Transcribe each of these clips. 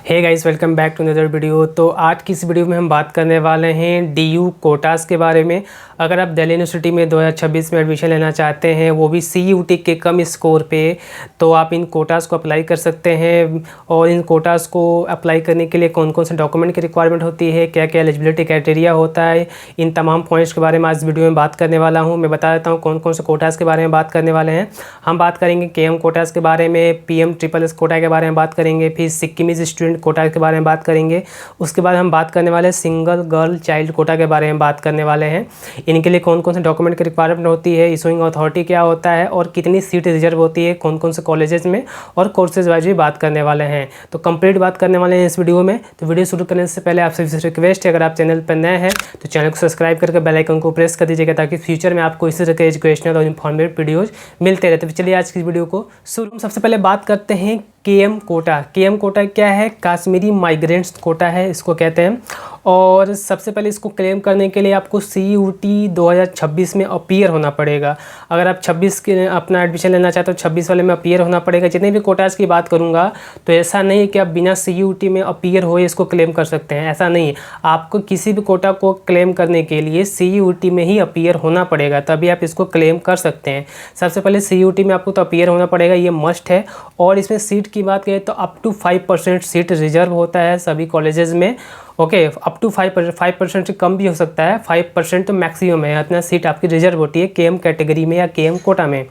Hey guys, welcome back to another video. तो आज की इस वीडियो में हम बात करने वाले हैं डीयू कोटास के बारे में। अगर आप दिल्ली यूनिवर्सिटी में 2026 में एडमिशन लेना चाहते हैं, वो भी सीयूटी के कम स्कोर पे, तो आप इन कोटास को अप्लाई कर सकते हैं। और इन कोटास को अप्लाई करने के लिए कौन कौन से डॉक्यूमेंट की रिक्वायरमेंट होती है, क्या क्या एलिजिबिलिटी क्राइटेरिया होता है, इन तमाम पॉइंट्स के बारे में आज वीडियो में बात करने वाला हूँ। मैं बता देता हूँ कौन कौन से कोटास के बारे में बात करने वाले हैं। हम बात करेंगे KM कोटास के बारे में, PM-SSS कोटा के बारे में बात करेंगे, फिर सिक्किमीज स्टूडेंट कोटा के बारे में बात करेंगे। उसके बाद हम बात करने वाले सिंगल गर्ल चाइल्ड कोटा के बारे में बात करने वाले हैं। इनके लिए कौन कौन से डॉक्यूमेंट की रिक्वायरमेंट होती है, इशूइंग अथॉरिटी क्या होता है और कितनी सीट रिजर्व होती है कौन कौन से कॉलेजेस में, और कोर्सेज वाइज भी बात करने वाले हैं। तो कंप्लीट बात करने वाले हैं इस वीडियो में। तो वीडियो शुरू करने से पहले आपसे रिक्वेस्ट है, अगर आप चैनल पर नए हैं तो चैनल को सब्सक्राइब करके बेल आइकन को प्रेस कर दीजिएगा, ताकि फ्यूचर में आपको इसी तरह के एजुकेशनल और इन्फॉर्मेटिव वीडियोज़ मिलते रहते हैं। चलिए आज की वीडियो को शुरू। सबसे पहले बात करते हैं KM कोटा। KM कोटा क्या है? कश्मीरी माइग्रेंट्स कोटा है, इसको कहते हैं। और सबसे पहले इसको क्लेम करने के लिए आपको CUT 2026 में अपीयर होना पड़ेगा। अगर आप 26 के अपना एडमिशन लेना चाहते हो, 26 वाले में अपीयर होना पड़ेगा। जितने भी कोटास की बात करूँगा तो ऐसा नहीं है कि आप बिना CUT में अपीयर हुए इसको क्लेम कर सकते हैं, ऐसा नहीं है। आपको किसी भी कोटा को क्लेम करने के लिए CUT में ही अपीयर होना पड़ेगा, तभी आप इसको क्लेम कर सकते हैं। सबसे पहले CUT में आपको तो अपीयर होना पड़ेगा, ये मस्ट है। और इसमें सीट की बात करें तो अप टू 5% सीट रिजर्व होता है सभी कॉलेजेस में। ओके, अप टू 5% से कम भी हो सकता है, 5% तो मैक्सिमम है, इतना सीट आपकी रिजर्व होती है KM कैटेगरी में या KM कोटा में।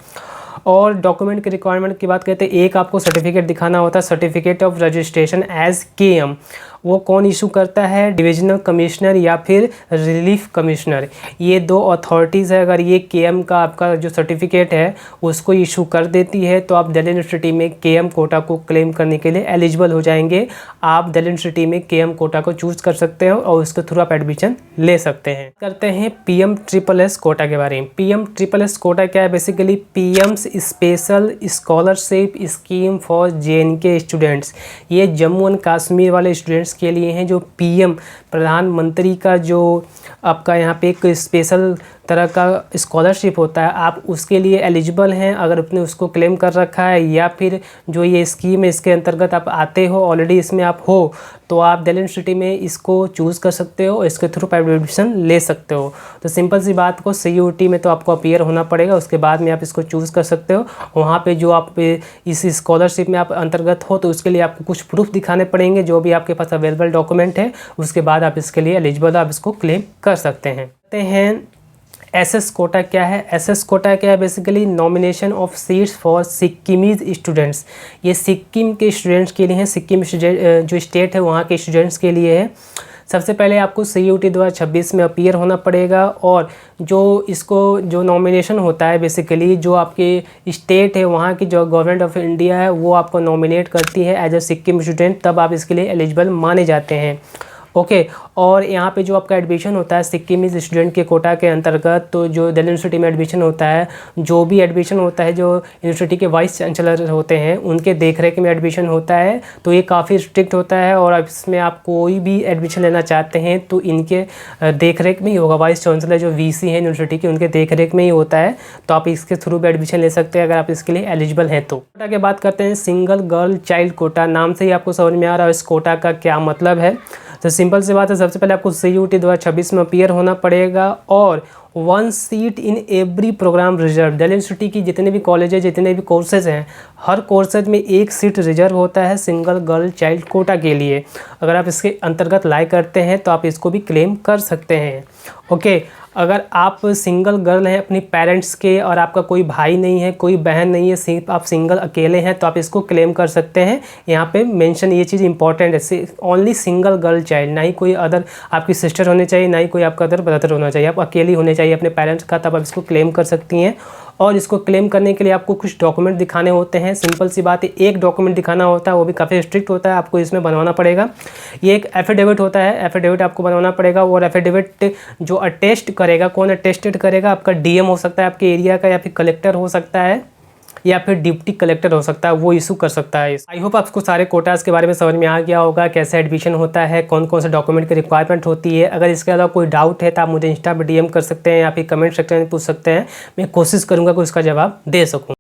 और डॉक्यूमेंट की रिक्वायरमेंट की बात करते हैं, एक आपको सर्टिफिकेट दिखाना होता है, certificate of registration as KM। वो कौन इशू करता है? डिविजनल कमिश्नर या फिर रिलीफ कमिश्नर, ये दो अथॉरिटीज़ है। अगर ये KM का आपका जो सर्टिफिकेट है उसको इशू कर देती है तो आप दिल्ली यूनिवर्सिटी में KM कोटा को क्लेम करने के लिए एलिजिबल हो जाएंगे। आप दिल्ली यूनिवर्सिटी में KM कोटा को चूज़ कर सकते हैं और उसके थ्रू आप एडमिशन ले सकते हैं। करते हैं PM-SSS कोटा के बारे में। PM-SSS कोटा क्या है? Basically PM's special scholarship scheme for JNK students. ये जम्मू एंड कश्मीर वाले स्टूडेंट्स के लिए हैं, जो PM प्रधानमंत्री का जो आपका यहाँ पे एक स्पेशल तरह का स्कॉलरशिप होता है, आप उसके लिए एलिजिबल हैं अगर आपने उसको क्लेम कर रखा है, या फिर जो ये स्कीम है इसके अंतर्गत आप आते हो, ऑलरेडी इसमें आप हो, तो आप दिल्ली यूनिवर्सिटी में इसको चूज़ कर सकते हो और इसके थ्रू एडमिशन ले सकते हो। तो सिंपल सी बात को CUT में तो आपको अपीयर होना पड़ेगा, उसके बाद में आप इसको चूज़ कर सकते हो। वहाँ पे जो आप इस स्कॉलरशिप में आप अंतर्गत हो तो उसके लिए आपको कुछ प्रूफ दिखाने पड़ेंगे, जो भी आपके पास अवेलेबल डॉक्यूमेंट है, उसके बाद आप इसके लिए एलिजिबल आप इसको क्लेम कर सकते हैं। SS कोटा क्या है? SS कोटा क्या है? Basically nomination of seats for Sikkimese students. ये सिक्किम के स्टूडेंट्स के लिए हैं, सिक्किम जो स्टेट है वहाँ के स्टूडेंट्स के लिए है। सबसे पहले आपको CUT 2026 में अपीयर होना पड़ेगा, और जो नॉमिनेशन होता है, बेसिकली जो आपके स्टेट है वहाँ की जो गवर्नमेंट ऑफ इंडिया है वो आपको नॉमिनेट करती है एज अ सिक्किम स्टूडेंट, तब आप इसके लिए एलिजिबल माने जाते हैं। ओके, और यहाँ पे जो आपका एडमिशन होता है सिक्किमीज स्टूडेंट के कोटा के अंतर्गत, तो जो दिल्ली यूनिवर्सिटी में एडमिशन होता है, जो भी एडमिशन होता है, जो यूनिवर्सिटी के वाइस चांसलर होते हैं उनके देखरेख में एडमिशन होता है। तो ये काफ़ी स्ट्रिक्ट होता है, और इसमें आप कोई भी एडमिशन लेना चाहते हैं तो इनके देखरेख में ही होगा। वाइस चांसलर जो VC हैं यूनिवर्सिटी के, उनके देखरेख में ही होता है। तो आप इसके थ्रू भी एडमिशन ले सकते हैं अगर आप इसके लिए एलिजिबल हैं तो। कोटा की बात करते हैं सिंगल गर्ल चाइल्ड कोटा। नाम से ही आपको समझ में आ रहा है इस कोटा का क्या मतलब है। तो सिंपल सी बात है, सबसे पहले आपको CUT 2026 में अपीयर होना पड़ेगा, और 1 seat in every programme reserve. Delhi university की जितने भी कॉलेज है, जितने भी कोर्सेज हैं, हर कोर्सेज में 1 सीट रिजर्व होता है सिंगल गर्ल चाइल्ड कोटा के लिए। अगर आप इसके अंतर्गत लाई करते हैं तो आप इसको भी क्लेम कर सकते हैं। ओके, अगर आप सिंगल गर्ल हैं अपनी पेरेंट्स के, और आपका कोई भाई नहीं है, कोई बहन नहीं है, सिर्फ आप सिंगल अकेले हैं, तो आप इसको क्लेम कर सकते हैं। यहाँ पे मेंशन ये चीज़ इंपॉर्टेंट है, ओनली सिंगल गर्ल चाइल्ड, ना ही कोई अदर आपकी सिस्टर होनी चाहिए, ना ही कोई आपका अदर ब्रदर होना चाहिए, आप अकेली होने चाहिए अपने पेरेंट्स का, तब आप इसको क्लेम कर सकती हैं। और इसको क्लेम करने के लिए आपको कुछ डॉक्यूमेंट दिखाने होते हैं। सिंपल सी बात है, एक डॉक्यूमेंट दिखाना होता है, वो भी काफ़ी स्ट्रिक्ट होता है, आपको इसमें बनवाना पड़ेगा। ये एक एफिडेविट होता है, एफिडेविट आपको बनवाना पड़ेगा। और एफिडेविट जो अटेस्ट करेगा, कौन अटेस्टेड करेगा? आपका DM हो सकता है आपके एरिया का, या फिर कलेक्टर हो सकता है, या फिर डिप्टी कलेक्टर हो सकता है, वो इशू कर सकता है। आई होप आपको सारे कोटास के बारे में समझ में आ गया होगा, कैसे एडमिशन होता है, कौन कौन से डॉक्यूमेंट की रिक्वायरमेंट होती है। अगर इसके अलावा कोई डाउट है तो आप मुझे इंस्टा पर DM कर सकते हैं, या फिर कमेंट सेक्शन में पूछ सकते हैं, मैं कोशिश करूँगा कि उसका जवाब दे सकूँ।